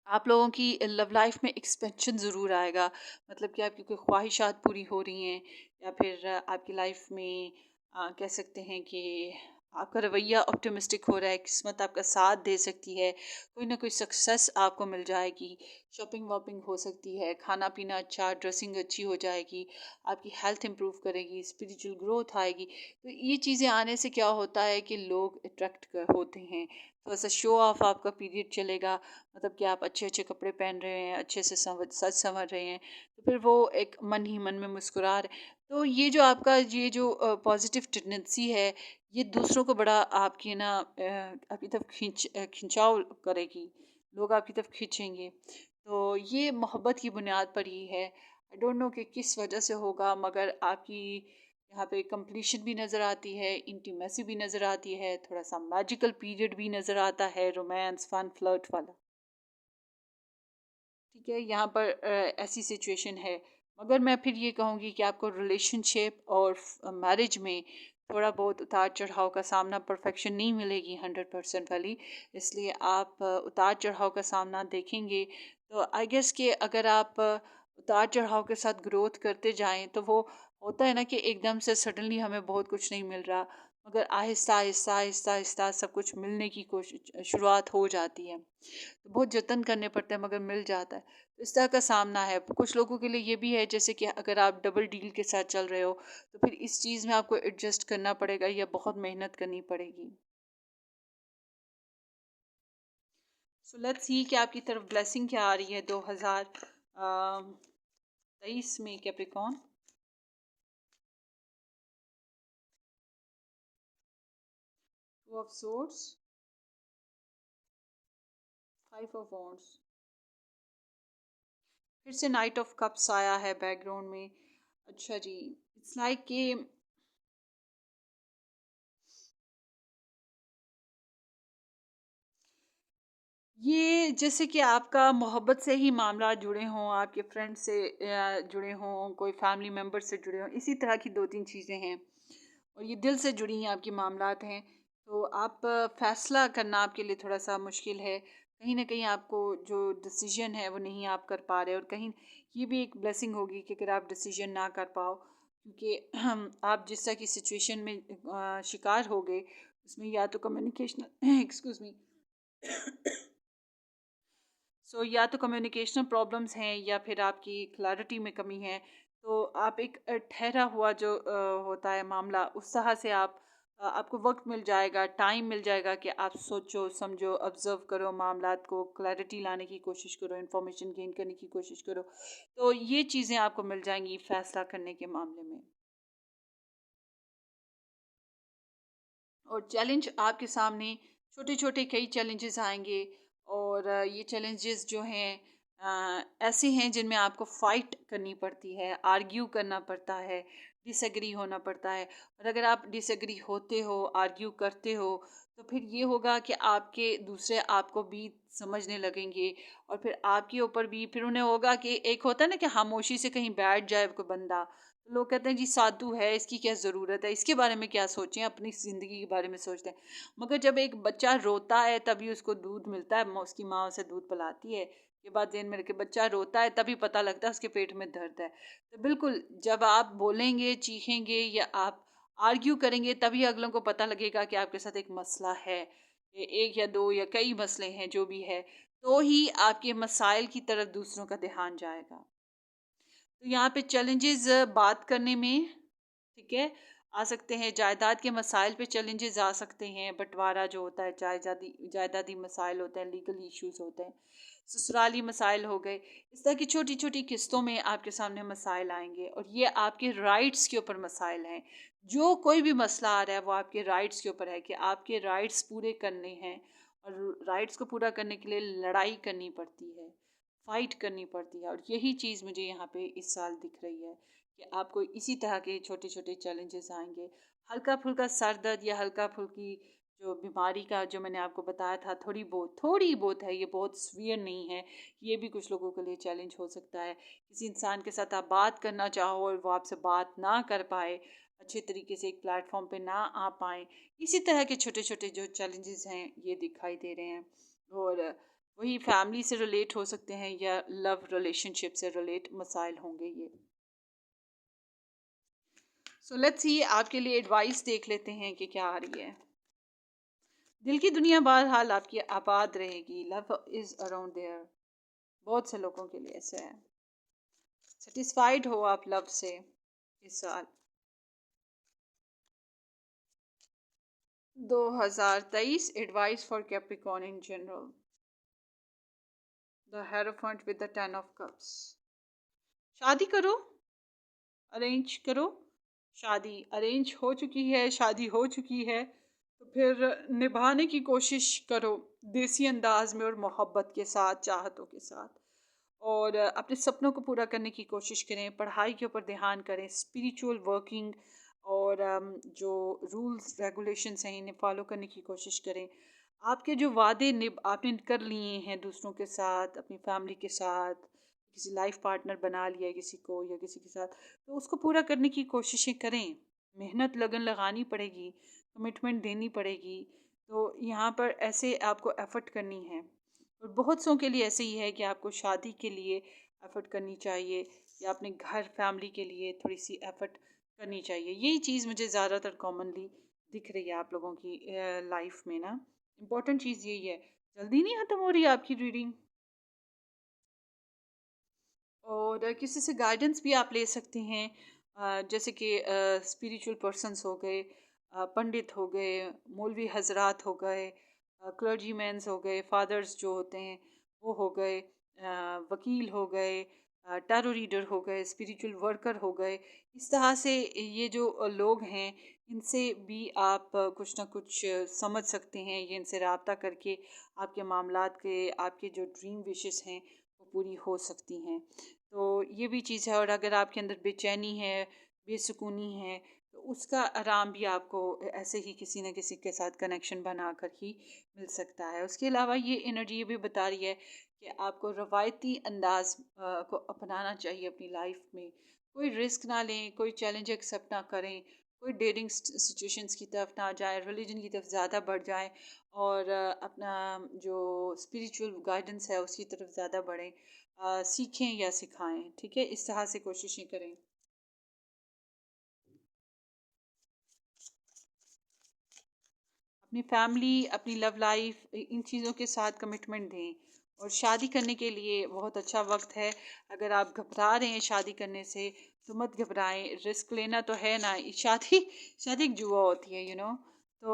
आप लोगों की लव लाइफ में एक्सपेंशन ज़रूर आएगा, मतलब कि आपकी कोई ख्वाहिशात पूरी हो रही हैं या फिर आपकी लाइफ में कह सकते हैं कि आपका रवैया ऑप्टिमिस्टिक हो रहा है, किस्मत आपका साथ दे सकती है, कोई ना कोई सक्सेस आपको मिल जाएगी, शॉपिंग वॉपिंग हो सकती है, खाना पीना अच्छा, ड्रेसिंग अच्छी हो जाएगी, आपकी हेल्थ इंप्रूव करेगी, स्पिरिचुअल ग्रोथ आएगी। तो ये चीज़ें आने से क्या होता है कि लोग अट्रैक्ट होते हैं। थोड़ा सा शो ऑफ आपका पीरियड चलेगा, मतलब कि आप अच्छे अच्छे कपड़े पहन रहे हैं, अच्छे से सज संवर रहे हैं, तो फिर वो एक मन ही मन में मुस्कुरा रहे। तो ये जो आपका ये जो पॉजिटिव टेंडेंसी है, ये दूसरों को बड़ा आपकी ना आपकी तरफ खिंचाव करेगी, लोग आपकी तरफ खींचेंगे। तो ये मोहब्बत की बुनियाद पर ही है। आई डोंट नो कि किस वजह से होगा, मगर आपकी यहाँ पे कंप्लीशन भी नज़र आती है, इंटीमेसी भी नज़र आती है, थोड़ा सा मैजिकल पीरियड भी नज़र आता है, रोमांस फन फ्लर्ट वाला। ठीक है, यहाँ पर ऐसी सिचुएशन है। मगर मैं फिर ये कहूँगी कि आपको रिलेशनशिप और मैरिज में थोड़ा बहुत उतार चढ़ाव का सामना, परफेक्शन नहीं मिलेगी 100% वाली, इसलिए आप उतार चढ़ाव का सामना देखेंगे। तो आई गेस कि अगर आप उतार चढ़ाव के साथ ग्रोथ करते जाएं, तो वो होता है ना कि एकदम से सडनली हमें बहुत कुछ नहीं मिल रहा, मगर आहिस्ता आहिस्ता आहिस्ता आहिस्ता सब कुछ मिलने की कोशिश शुरुआत हो जाती है। तो बहुत जतन करने पड़ते हैं, मगर मिल जाता है। तो इस तरह का सामना है। कुछ लोगों के लिए ये भी है, जैसे कि अगर आप डबल डील के साथ चल रहे हो, तो फिर इस चीज़ में आपको एडजस्ट करना पड़ेगा या बहुत मेहनत करनी पड़ेगी। सो लेट्स सी कि आपकी तरफ ब्लेसिंग क्या आ रही है 2023 में Capricorn. Two of swords, five of wands, फिर से नाइट ऑफ कप्स आया है बैकग्राउंड में। अच्छा जी, इट्स लाइक कि ये जैसे कि आपका मोहब्बत से ही मामला जुड़े हों, आपके फ्रेंड से जुड़े हों, कोई फैमिली मेम्बर से जुड़े हों, इसी तरह की दो तीन चीज़ें हैं, और ये दिल से जुड़ी हैं आपकी मामलात हैं। तो आप फैसला करना आपके लिए थोड़ा सा मुश्किल है, कहीं ना कहीं आपको जो डिसीजन है वो नहीं आप कर पा रहे, और कहीं ये भी एक ब्लेसिंग होगी कि अगर आप डिसीजन ना कर पाओ, क्योंकि आप जिस तरह की सिचुएशन में शिकार हो गए, उसमें या तो कम्युनिकेशन एक्सक्यूज मी सो या तो कम्युनिकेशनल प्रॉब्लम्स हैं, या फिर आपकी क्लैरिटी में कमी है। तो आप एक ठहरा हुआ जो होता है मामला, उस तरह से आप आपको वक्त मिल जाएगा, टाइम मिल जाएगा कि आप सोचो समझो, ऑब्जर्व करो, मामलात को क्लैरिटी लाने की कोशिश करो, इंफॉर्मेशन गेन करने की कोशिश करो। तो ये चीज़ें आपको मिल जाएंगी फैसला करने के मामले में। और चैलेंज आपके सामने छोटे छोटे कई चैलेंजेस आएंगे, और ये चैलेंजेस जो हैं ऐसे हैं जिनमें आपको फाइट करनी पड़ती है, आर्ग्यू करना पड़ता है, डिसएग्री होना पड़ता है। और अगर आप डिसएग्री होते हो, आर्ग्यू करते हो, तो फिर ये होगा कि आपके दूसरे आपको भी समझने लगेंगे, और फिर आपके ऊपर भी फिर उन्हें होगा कि एक होता है ना कि खामोशी से कहीं बैठ जाए कोई बंदा, लोग कहते हैं जी साधु है, इसकी क्या ज़रूरत है, इसके बारे में क्या सोचें, अपनी ज़िंदगी के बारे में सोचते हैं। मगर जब एक बच्चा रोता है तभी उसको दूध मिलता है, उसकी माँ उसे दूध पिलाती है, ये बात ध्यान में रखे, बच्चा रोता है तभी पता लगता है उसके पेट में दर्द है। तो बिल्कुल जब आप बोलेंगे, चीखेंगे, या आप आर्ग्यू करेंगे, तभी अगलों को पता लगेगा कि आपके साथ एक मसला है, ये एक या दो या कई मसले हैं, जो भी है, तो ही आपके मसाइल की तरफ दूसरों का ध्यान जाएगा। तो यहाँ पे चैलेंजेस बात करने में, ठीक है, आ सकते हैं, जायदाद के मसाइल पे चैलेंजेस आ सकते हैं, बंटवारा जो होता है, जायदादी मसाइल होते हैं, लीगल इश्यूज होते हैं, ससुराली मसाइल हो गए, इस तरह की छोटी छोटी किस्तों में आपके सामने मसाइल आएंगे, और ये आपके राइट्स के ऊपर मसाइल हैं। जो कोई भी मसला आ रहा है वो आपके राइट्स के ऊपर है, कि आपके राइट्स पूरे करने हैं, और राइट्स को पूरा करने के लिए लड़ाई करनी पड़ती है, फाइट करनी पड़ती है। और यही चीज़ मुझे यहाँ पे इस साल दिख रही है, कि आपको इसी तरह के छोटे छोटे चैलेंजेस आएंगे। हल्का फुल्का सर दर्द या हल्का फुल्की जो बीमारी का जो मैंने आपको बताया था, थोड़ी बहुत है, ये बहुत सीवियर नहीं है, ये भी कुछ लोगों के लिए चैलेंज हो सकता है। किसी इंसान के साथ आप बात करना चाहो और वो आपसे बात ना कर पाए, अच्छे तरीके से एक प्लेटफॉर्म पे ना आ पाए, इसी तरह के छोटे छोटे जो चैलेंजेस हैं ये दिखाई दे रहे हैं। और वही फैमिली से रिलेट हो सकते हैं, या लव रिलेशनशिप से रिलेट मसाइल होंगे ये। सो लेट्स सी, आपके लिए एडवाइस देख लेते हैं कि क्या आ रही है। दिल की दुनिया बहरहाल आपकी आबाद रहेगी। Love is around there. बहुत से लोगों के लिए ऐसा है। सेटिस्फाइड हो आप लव से इस साल। 2023 advice for Capricorn in general. The hierophant with the 10 of Cups। शादी करो, अरेंज करो। शादी अरेंज हो चुकी है, शादी हो चुकी है, तो फिर निभाने की कोशिश करो देसी अंदाज में और मोहब्बत के साथ, चाहतों के साथ। और अपने सपनों को पूरा करने की कोशिश करें, पढ़ाई के ऊपर ध्यान करें, स्पिरिचुअल वर्किंग और जो रूल्स रेगुलेशंस हैं इन्हें फॉलो करने की कोशिश करें। आपके जो वादे निभ आपने कर लिए हैं दूसरों के साथ, अपनी फैमिली के साथ, किसी लाइफ पार्टनर बना लिया है किसी को या किसी के साथ, तो उसको पूरा करने की कोशिशें करें। मेहनत लगन लगानी पड़ेगी, कमिटमेंट देनी पड़ेगी। तो यहाँ पर ऐसे आपको एफर्ट करनी है। और बहुत सौ के लिए ऐसे ही है कि आपको शादी के लिए एफर्ट करनी चाहिए या अपने घर फैमिली के लिए थोड़ी सी एफर्ट करनी चाहिए। यही चीज़ मुझे ज़्यादातर कॉमनली दिख रही है आप लोगों की लाइफ में ना। इम्पॉर्टेंट चीज़ यही है। जल्दी नहीं ख़त्म हो रही है आपकी रीडिंग। और किसी से गाइडेंस भी आप ले सकते हैं, जैसे कि स्पिरिचुअल पर्सन्स हो गए, पंडित हो गए, मौलवी हजरात हो गए, क्लर्जीमैन्स हो गए, फादर्स जो होते हैं वो हो गए, वकील हो गए, टैरो रीडर हो गए, स्पिरिचुअल वर्कर हो गए। इस तरह से ये जो लोग हैं इनसे भी आप कुछ ना कुछ समझ सकते हैं। ये इनसे रब्ता करके आपके मामलात के, आपके जो ड्रीम विशेस हैं वो पूरी हो सकती हैं। तो ये भी चीज़ है। और अगर आपके अंदर बेचैनी है, बेसुकूनी है, तो उसका आराम भी आपको ऐसे ही किसी न किसी के साथ कनेक्शन बनाकर ही मिल सकता है। उसके अलावा ये एनर्जी ये भी बता रही है कि आपको रवायती अंदाज को अपनाना चाहिए अपनी लाइफ में। कोई रिस्क ना लें, कोई चैलेंज एक्सेप्ट ना करें, कोई डेटिंग सिचुएशंस की तरफ ना जाए, रिलीजन की तरफ ज़्यादा बढ़ जाए और अपना जो स्पिरिचुअल गाइडेंस है उसकी तरफ ज़्यादा बढ़ें। सीखें या सिखाएं, ठीक है, इस तरह से कोशिशें करें। अपनी फैमिली, अपनी लव लाइफ, इन चीज़ों के साथ कमिटमेंट दें। और शादी करने के लिए बहुत अच्छा वक्त है। अगर आप घबरा रहे हैं शादी करने से तो मत घबराएं। रिस्क लेना तो है ना, शादी शादी एक जुआ होती है, तो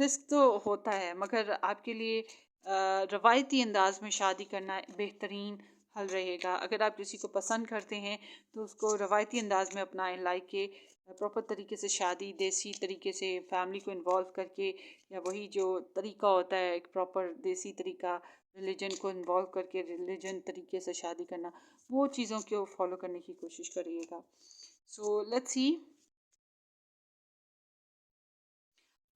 रिस्क तो होता है, मगर आपके लिए रवायती अंदाज में शादी करना बेहतरीन हल रहेगा। अगर आप किसी को पसंद करते हैं तो उसको रवायती अंदाज में अपनाएं, लाइक के प्रॉपर तरीके से शादी, देसी तरीके से फैमिली को इन्वॉल्व करके, या वही जो तरीका होता है एक प्रॉपर देसी तरीका, रिलीजन को इन्वॉल्व करके रिलीजन तरीके से शादी करना, वो चीज़ों को फॉलो करने की कोशिश करिएगा। सो let's C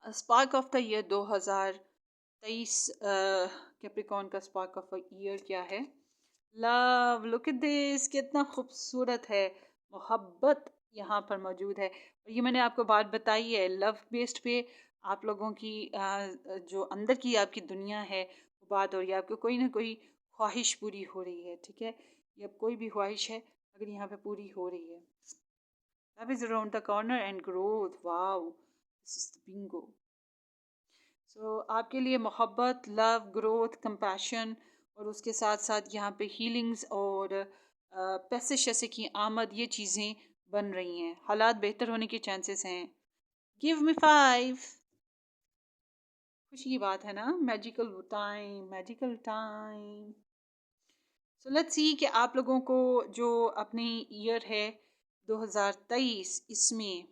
spark of the year 2023। Capricorn का स्पार्क ऑफ ईयर क्या है? लव। लुक एट दिस, कितना खूबसूरत है। मोहब्बत यहाँ पर मौजूद है। और ये मैंने आपको बात बताई है, लव बेस्ड पे आप लोगों की जो अंदर की आपकी दुनिया है वो बात हो रही है। आपको कोई ना कोई ख्वाहिश पूरी हो रही है, ठीक है। ये अब कोई भी ख्वाहिश है अगर यहाँ पे पूरी हो रही है। Love is around the corner and growth. Wow, this is the bingo. So आपके लिए मोहब्बत, लव, ग्रोथ, कंपैशन और उसके साथ साथ यहाँ पे हीलिंग्स और पैसे शैसे की आमद, ये चीज़ें बन रही हैं। हालात बेहतर होने के चांसेस हैं। Give me 5। खुशी की बात है ना, magical time, magical time. So let's सी कि आप लोगों को जो अपनी ईयर है 2023 इसमें।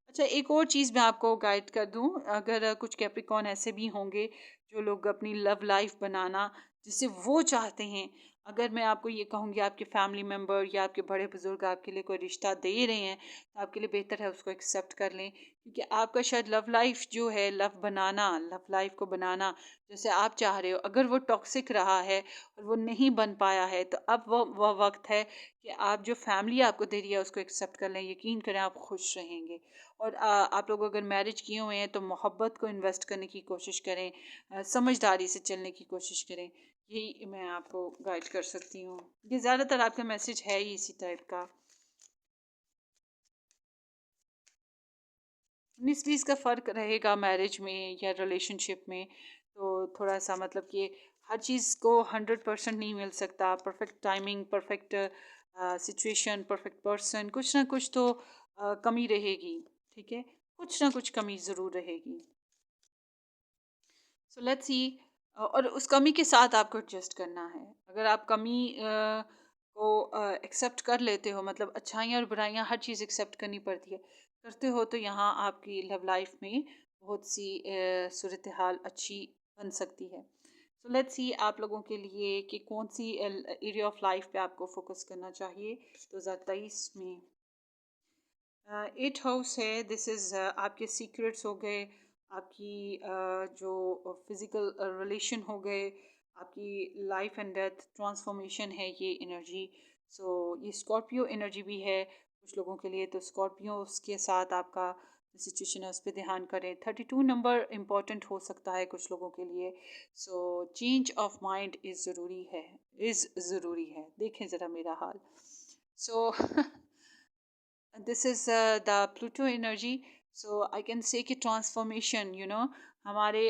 अच्छा, एक और चीज़ मैं आपको गाइड कर दूं। अगर कुछ कैप्रिकॉर्न ऐसे भी होंगे जो लोग अपनी लव लाइफ बनाना जिसे वो चाहते हैं, अगर मैं आपको ये कहूँगी आपके फैमिली मेम्बर या आपके बड़े बुजुर्ग आपके लिए कोई रिश्ता दे रहे हैं तो आपके लिए बेहतर है उसको एक्सेप्ट कर लें। क्योंकि आपका शायद लव लाइफ जो है, लव बनाना, लव लाइफ को बनाना जैसे आप चाह रहे हो, अगर वो टॉक्सिक रहा है और वो नहीं बन पाया है, तो अब वह वक्त है कि आप जो फैमिली आपको दे रही है उसको एक्सेप्ट कर लें। यकीन करें आप खुश रहेंगे। और आप लोग अगर मैरिज किए हुए हैं तो मोहब्बत को इन्वेस्ट करने की कोशिश करें, समझदारी से चलने की कोशिश करें। यही मैं आपको गाइड कर सकती हूँ। ये ज़्यादातर आपका मैसेज है ही इसी टाइप का। 19-20 का फ़र्क रहेगा मैरिज में या रिलेशनशिप में। तो थोड़ा सा मतलब कि हर चीज़ को 100% नहीं मिल सकता, perfect timing, perfect situation, perfect person, कुछ ना कुछ तो कमी रहेगी। ठीक है, कुछ ना कुछ कमी ज़रूर रहेगी। सो लेट्स सी। और उस कमी के साथ आपको एडजस्ट करना है। अगर आप कमी को एक्सेप्ट कर लेते हो, मतलब अच्छाइयाँ और बुराइयाँ हर चीज़ एक्सेप्ट करनी पड़ती है, करते हो, तो यहाँ आपकी लव लाइफ में बहुत सी सूरत हाल अच्छी बन सकती है। सो लेट्स सी आप लोगों के लिए कि कौन सी एरिया ऑफ लाइफ पे आपको फोकस करना चाहिए 2023 में। 8 हाउस है, दिस इज़ आपके सीक्रेट्स हो गए, आपकी जो फिज़िकल रिलेशन हो गए, आपकी लाइफ एंड डेथ ट्रांसफॉर्मेशन है ये एनर्जी। सो ये स्कॉर्पियो एनर्जी भी है कुछ लोगों के लिए, तो स्कॉर्पियो के साथ आपका सिचुएशन है उस पर ध्यान करें। 32 नंबर इम्पॉर्टेंट हो सकता है कुछ लोगों के लिए। So change of mind is ज़रूरी है, इज़ ज़रूरी है। देखें ज़रा मेरा हाल। सो this is the Pluto energy. So I can say कि ट्रांसफॉर्मेशन हमारे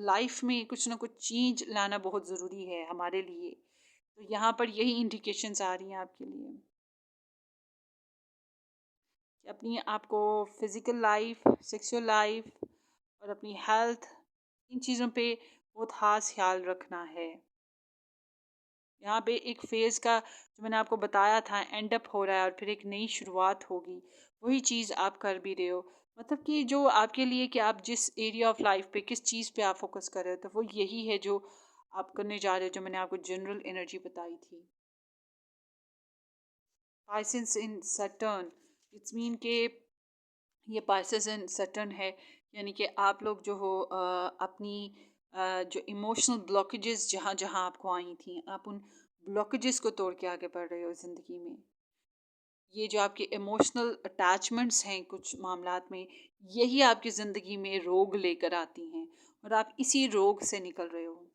लाइफ में कुछ ना कुछ चेंज लाना बहुत ज़रूरी है हमारे लिए। तो यहाँ पर यही इंडिकेशंस आ रही हैं आपके लिए कि अपनी आपको फिज़िकल लाइफ, सेक्सुअल लाइफ और अपनी हेल्थ, इन चीज़ों पे बहुत खास ख्याल रखना है। यहाँ पे एक फेज़ का जो मैंने आपको बताया था एंड अप हो रहा है और फिर एक नई शुरुआत होगी, वही चीज़ आप कर भी रहे हो। मतलब कि जो आपके लिए कि आप जिस एरिया ऑफ लाइफ पे किस चीज़ पे आप फोकस कर रहे हो, तो वो यही है जो आप करने जा रहे हो, जो मैंने आपको जनरल एनर्जी बताई थी। Pisces in Saturn, it's mean के ये पाइसेस इन सैटर्न है, यानी कि आप लोग जो हो अपनी जो इमोशनल ब्लॉकेजेस जहाँ जहाँ आपको आई थी, आप उन ब्लॉकेजेस को तोड़ के आगे बढ़ रहे हो ज़िंदगी में। ये जो आपके इमोशनल अटैचमेंट्स हैं कुछ मामलात में, यही आपकी ज़िंदगी में रोग लेकर आती हैं और आप इसी रोग से निकल रहे हो।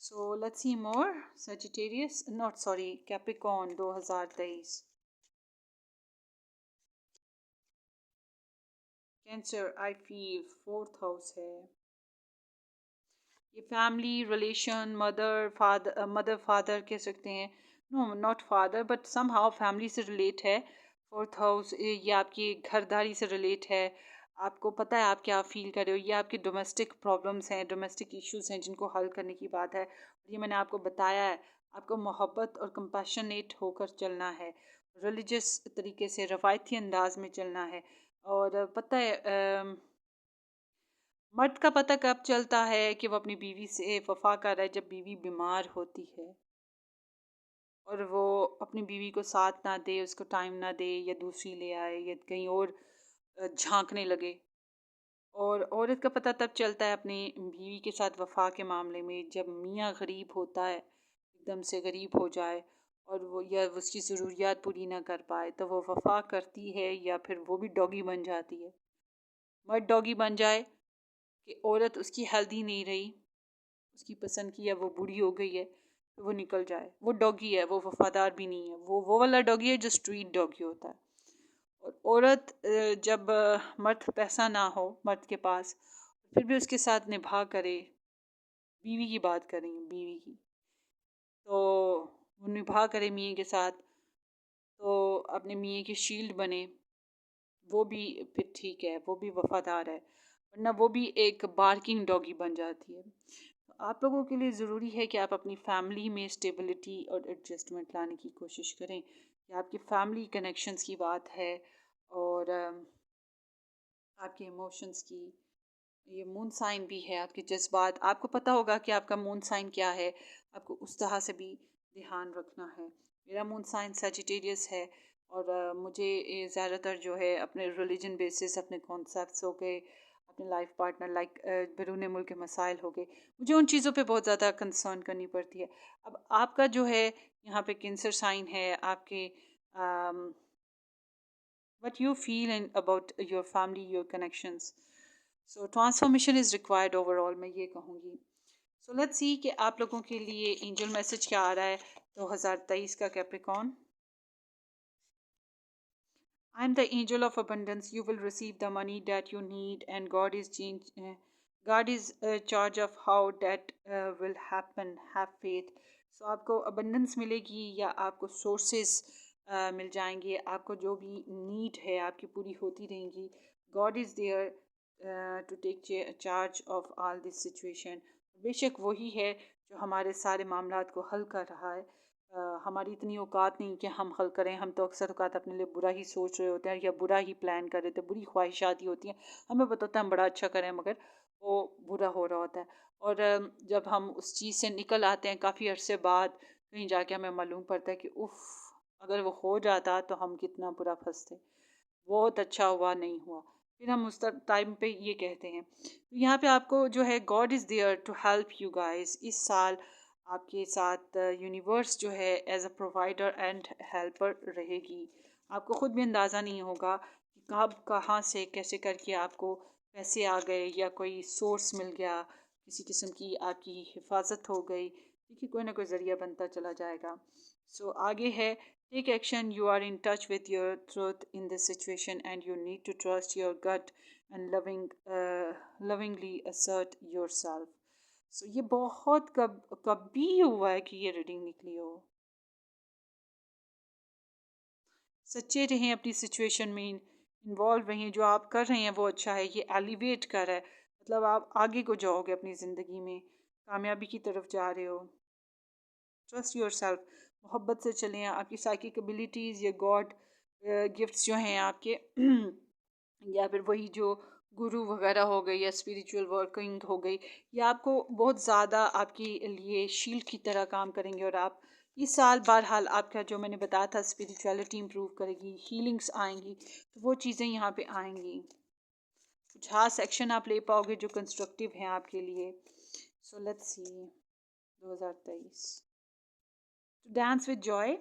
So let's see more. Sagittarius, not sorry, Capricorn 2023। Cancer, I feel 4th house है। ये फैमिली रिलेशन, मदर फादर कह सकते हैं, no not father but somehow family से रिलेट है। 4th हाउस ये आपकी घरदारी से रिलेट है। आपको पता है आप क्या फील कर रहे हो, ये आपके डोमेस्टिक प्रॉब्लम्स हैं, डोमेस्टिक इश्यूज हैं जिनको हल करने की बात है। और ये मैंने आपको बताया है, आपको मोहब्बत और कंपैशनेट होकर चलना है, रिलीजियस तरीके से रवायती अंदाज में चलना है। और पता है मर्द का पता कब चलता है कि वो अपनी बीवी से वफा कर रहा है, जब बीवी बीमार होती है और वो अपनी बीवी को साथ ना दे, उसको टाइम ना दे, या दूसरी ले आए या कहीं और झांकने लगे। और औरत का पता तब चलता है अपनी बीवी के साथ वफा के मामले में, जब मियाँ गरीब होता है, एकदम से गरीब हो जाए और वो या उसकी ज़रूरियात पूरी ना कर पाए, तो वो वफा करती है या फिर वो भी डॉगी बन जाती है। मर्द डॉगी बन जाए कि औरत उसकी हेल्दी नहीं रही, उसकी पसंद की है, वो बूढ़ी हो गई है, तो वो निकल जाए। वो डॉगी है, वो वफादार भी नहीं है, वो वाला डॉगी है जो स्ट्रीट डॉगी होता है। और औरत जब मर्द पैसा ना हो मर्द के पास, फिर भी उसके साथ निभा करे, बीवी की बात करें, बीवी की, तो वो निभा करे मियाँ के साथ, तो अपने मियाँ की शील्ड बने, वो भी फिर ठीक है, वो भी वफादार है। वरना वो भी एक बार्किंग डॉगी बन जाती है। तो आप लोगों के लिए ज़रूरी है कि आप अपनी फैमिली में स्टेबिलिटी और एडजस्टमेंट लाने की कोशिश करें। कि आपकी फैमिली कनेक्शंस की बात है और आपके इमोशंस की, ये मून साइन भी है, आपके जज्बात, आपको पता होगा कि आपका मून साइन क्या है, आपको उस तरह से भी ध्यान रखना है। मेरा मून साइन सजिटेरियस है और मुझे ज़्यादातर जो है अपने रिलीजन बेसिस, अपने कॉन्सेप्ट्स हो गए, अपने लाइफ पार्टनर लाइक बैरून मुल्क के मसाइल हो गए, मुझे उन चीज़ों पे बहुत ज़्यादा कंसर्न करनी पड़ती है। अब आपका जो है यहाँ पे कैंसर साइन है, आपके what you feel in about your family, your connections. So transformation is required overall, मैं ये कहूँगी। So let's see कि आप लोगों के लिए एंजल मैसेज क्या आ रहा है 2023 का Capricorn. I am the angel of abundance. You will receive the money that you need, and God is charge of how that will happen. Have faith. So आपको abundance मिलेगी या आपको sources मिल जाएंगे, आपको जो भी need है आपकी पूरी होती रहेंगी. God is there to take charge of all this situation. बेशक वही है जो हमारे सारे मामलात को हल कर रहा है. हमारी इतनी औकात नहीं कि हम हल करें. हम तो अक्सर औकात अपने लिए बुरा ही सोच रहे होते हैं या बुरा ही प्लान कर रहे होते हैं. बुरी ख्वाहिशात ही होती हैं. हमें पता होता है हम बड़ा अच्छा करें मगर वो बुरा हो रहा होता है. और जब हम उस चीज़ से निकल आते हैं काफ़ी अरसे बाद, कहीं जाके हमें मालूम पड़ता है कि उफ़, अगर वो हो जाता तो हम कितना बुरा फंसते. बहुत अच्छा हुआ नहीं हुआ. फिर हम उस टाइम पे ये कहते हैं. तो यहाँ पे आपको जो है God is there to help you guys. इस साल आपके साथ यूनिवर्स जो है as a provider and helper रहेगी. आपको ख़ुद भी अंदाज़ा नहीं होगा कि कब कहाँ से कैसे करके आपको पैसे आ गए या कोई सोर्स मिल गया, किसी किस्म की आपकी हिफाजत हो गई. देखिए कोई ना कोई ज़रिया बनता चला जाएगा. सो आगे है, take action. You are in touch with your truth in this situation, and you need to trust your gut and lovingly assert yourself. So ये बहुत कभी हुआ है कि ये रीडिंग निकली हो. सच्चे रहें अपनी सिचुएशन में, इन्वॉल्व रहें. जो आप कर रहे हैं वो अच्छा है. ये एलिवेट कर रहा है, मतलब आप आगे को जाओगे अपनी ज़िंदगी में, कामयाबी की तरफ जा रहे हो. Trust your self. मोहब्बत से चलें. आपकी साइकिक एबिलिटीज़ या गॉड गिफ्ट्स जो हैं आपके या फिर वही जो गुरु वगैरह हो गई या स्पिरिचुअल वर्किंग हो गई, ये आपको बहुत ज़्यादा आपके लिए शील्ड की तरह काम करेंगे. और आप इस साल बहरहाल आपका जो मैंने बताया था स्पिरिचुअलिटी इम्प्रूव करेगी, हीलिंग्स आएंगी, तो वो चीज़ें यहाँ पे आएंगी. कुछ खास एक्शन आप ले पाओगे जो कंस्ट्रक्टिव हैं आपके लिए. सो let's C 2023. Dance with Joy.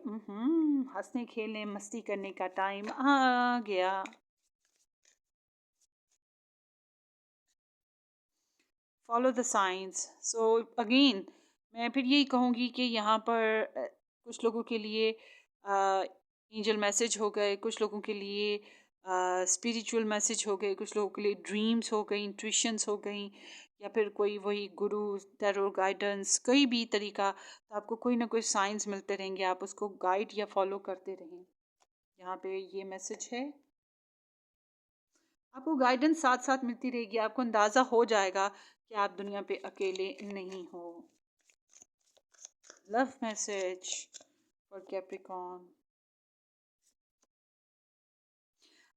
हंसने खेलने मस्ती करने का टाइम आ गया. Follow the science. So again मैं फिर यही कहूँगी कि यहाँ पर कुछ लोगों के लिए एंजल मैसेज हो गए, कुछ लोगों के लिए स्पिरिचुअल मैसेज हो गए, कुछ लोगों के लिए ड्रीम्स हो गई, इंट्यूशंस हो गई, या फिर कोई वही गुरु टैरो गाइडेंस, कोई भी तरीका. तो आपको कोई ना कोई साइंस मिलते रहेंगे, आप उसको गाइड या फॉलो करते रहें. यहाँ पे ये मैसेज है. आपको गाइडेंस साथ साथ मिलती रहेगी. आपको अंदाज़ा हो जाएगा कि आप दुनिया पे अकेले नहीं हो. Love message for Capricorn.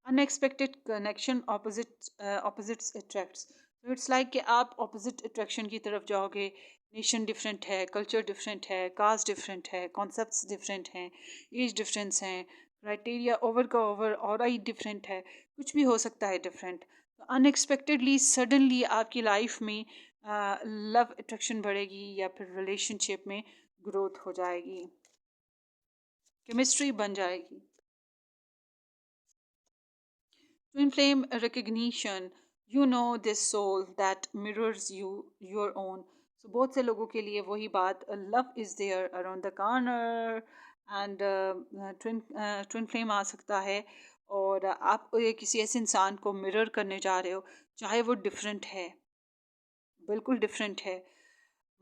Unexpected connection. Opposites attracts. तो इट्स लाइक कि आप ऑपोजिट अट्रैक्शन की तरफ जाओगे. नेशन डिफरेंट है, कल्चर डिफरेंट है, कास्ट डिफरेंट है, कॉन्सेप्ट्स डिफरेंट हैं, एज डिफरेंस हैं, क्राइटेरिया ओवर का ओवर और ही डिफरेंट है. कुछ भी हो सकता है डिफरेंट. तो अनएक्सपेक्टेडली सडनली आपकी लाइफ में लव अट्रैक्शन बढ़ेगी या फिर रिलेशनशिप में ग्रोथ हो जाएगी, केमिस्ट्री बन जाएगी. Twin flame recognition. You know this soul that mirrors you, your own. So बहुत से लोगों के लिए वही बात, love is there around the corner and twin flame आ सकता है. और आप किसी ऐसे इंसान को मिरर करने जा रहे हो, चाहे वो डिफरेंट है, बिल्कुल डिफरेंट है.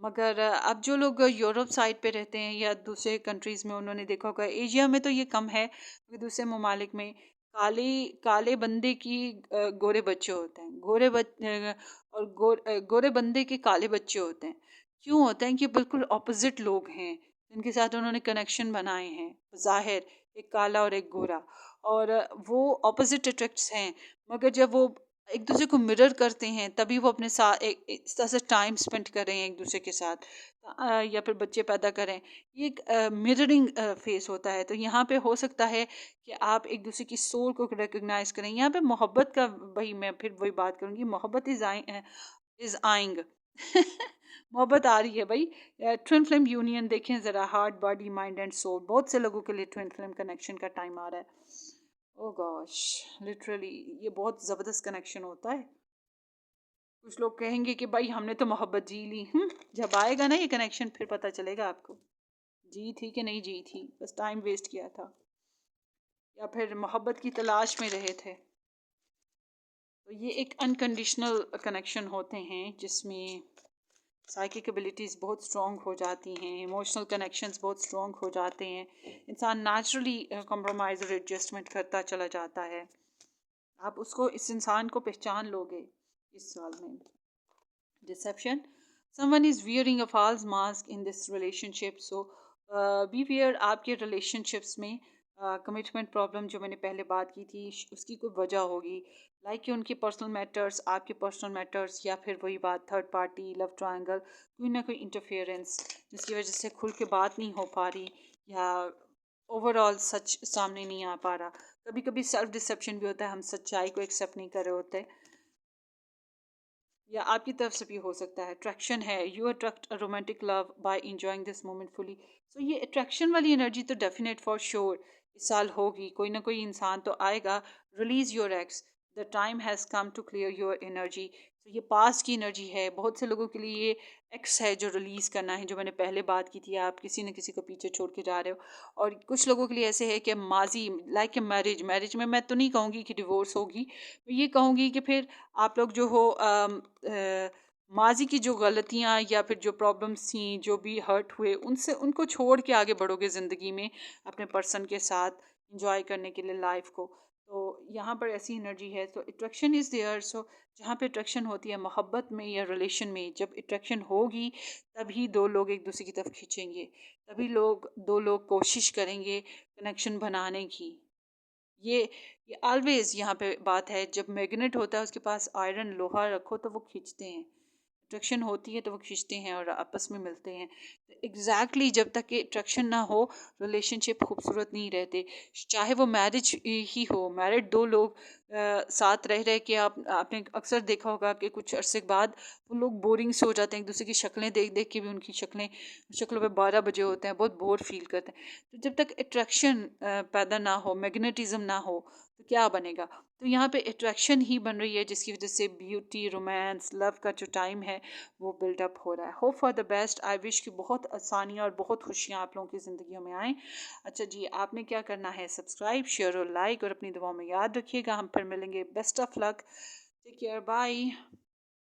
मगर अब जो लोग यूरोप साइड पे रहते हैं या दूसरे कंट्रीज़ में, उन्होंने देखा होगा, एशिया में तो ये कम है, दूसरे ममालिक में काले काले बंदे की गोरे बच्चे होते हैं. गोरे बंदे के काले बच्चे होते हैं. क्यों होते हैं कि बिल्कुल ऑपोजिट लोग हैं जिनके साथ उन्होंने कनेक्शन बनाए हैं ज़ाहिर, एक काला और एक गोरा, और वो ऑपोजिट अट्रैक्ट्स हैं. मगर जब वो एक दूसरे को मिरर करते हैं तभी वो अपने साथ एक इस तरह से टाइम स्पेंड करें एक दूसरे के साथ, या फिर बच्चे पैदा करें. ये एक मिररिंग फेस होता है. तो यहाँ पे हो सकता है कि आप एक दूसरे की सोल को रिकग्नाइज करें. यहाँ पे मोहब्बत का वही मैं फिर वही बात करूँगी, मोहब्बत इज़ आइंग. मोहब्बत आ रही है भाई. ट्विन फ्लेम यूनियन देखें ज़रा, heart body mind and soul. बहुत से लोगों के लिए ट्विन फ्लेम कनेक्शन का टाइम आ रहा है. ओ गॉश, लिटरली ये बहुत ज़बरदस्त कनेक्शन होता है. कुछ लोग कहेंगे कि भाई हमने तो मोहब्बत जी ली. जब आएगा ना ये कनेक्शन फिर पता चलेगा आपको जी थी कि नहीं जी थी, बस टाइम वेस्ट किया था. या फिर मोहब्बत की तलाश में रहे थे। तो ये एक अनकंडीशनल कनेक्शन होते हैं जिसमें साइकिक एबिलिटीज़ बहुत स्ट्रॉन्ग हो जाती हैं, इमोशनल कनेक्शंस बहुत स्ट्रॉन्ग हो जाते हैं, इंसान नेचुरली कॉम्प्रोमाइज़ और एडजस्टमेंट करता चला जाता है। आप उसको, इस इंसान को पहचान लोगे इस साल में। Deception. Someone is wearing a false mask in this relationship. So be aware आपके relationships में कमिटमेंट प्रॉब्लम जो मैंने पहले बात की थी उसकी कोई वजह होगी, लाइक कि उनके पर्सनल मैटर्स, आपके पर्सनल मैटर्स, या फिर वही बात थर्ड पार्टी, लव ट्रायंगल, कोई ना कोई इंटरफेरेंस जिसकी वजह से खुल के बात नहीं हो पा रही या ओवरऑल सच सामने नहीं आ पा रहा। कभी कभी सेल्फ डिसेप्शन भी होता है, हम सच्चाई को एक्सेप्ट नहीं कर रहे होते, या आपकी तरफ से भी हो सकता है। अट्रैक्शन है, you attract a romantic love by enjoying this moment fully. So ये अट्रैक्शन वाली एनर्जी तो डेफिनेट फॉर श्योर इस साल होगी, कोई ना कोई इंसान तो आएगा। Release your ex, the time has come to clear your energy. तो ये पास्ट की एनर्जी है, बहुत से लोगों के लिए ये एक्स है जो रिलीज़ करना है, जो मैंने पहले बात की थी, आप किसी न किसी को पीछे छोड़ के जा रहे हो। और कुछ लोगों के लिए ऐसे है कि माजी, लाइक ए मैरिज, मैरिज में मैं तो नहीं कहूँगी कि डिवोर्स होगी, मैं ये कहूँगी कि फिर आप लोग जो हो माजी की जो गलतियाँ या फिर जो प्रॉब्लम्स थी, जो भी हर्ट हुए, उनसे उनको छोड़ के आगे बढ़ोगे ज़िंदगी में अपने पर्सन के साथ इंजॉय करने के लिए लाइफ को। तो यहाँ पर ऐसी एनर्जी है। तो अट्रैक्शन इज़ देयर। सो जहाँ पे अट्रैक्शन होती है मोहब्बत में या रिलेशन में, जब अट्रैक्शन होगी तभी दो लोग एक दूसरे की तरफ खींचेंगे, तभी दो लोग कोशिश करेंगे कनेक्शन बनाने की। ये ये ऑलवेज यहाँ पे बात है, जब मैग्नेट होता है उसके पास आयरन लोहा रखो तो वो खींचते हैं, अट्रैक्शन होती है तो वो खींचते हैं और आपस में मिलते हैं। तो एग्जैक्टली जब तक कि अट्रैक्शन ना हो रिलेशनशिप खूबसूरत नहीं रहते। चाहे वो मैरिज ही हो, मैरिड दो लोग साथ रह रह के, आपने अक्सर देखा होगा कि कुछ अरसे के बाद वो लोग बोरिंग से हो जाते हैं, एक दूसरे की शक्लें देख देख के भी उनकी शक्लों पे 12 बजे होते हैं, बहुत बोर फील करते हैं। तो जब तक अट्रैक्शन पैदा ना हो, मैग्नेटिज्म ना हो, तो क्या बनेगा। तो यहाँ पे अट्रैक्शन ही बन रही है जिसकी वजह से ब्यूटी, रोमांस, लव का जो टाइम है वो बिल्डअप हो रहा है। Hope for the best. I wish कि बहुत आसानियाँ और बहुत खुशियाँ आप लोगों की ज़िंदगियों में आएँ। अच्छा जी, आपने क्या करना है, सब्सक्राइब, शेयर और लाइक, और अपनी दुआओं में याद रखिएगा। हम फिर मिलेंगे। Best of luck, take care, bye.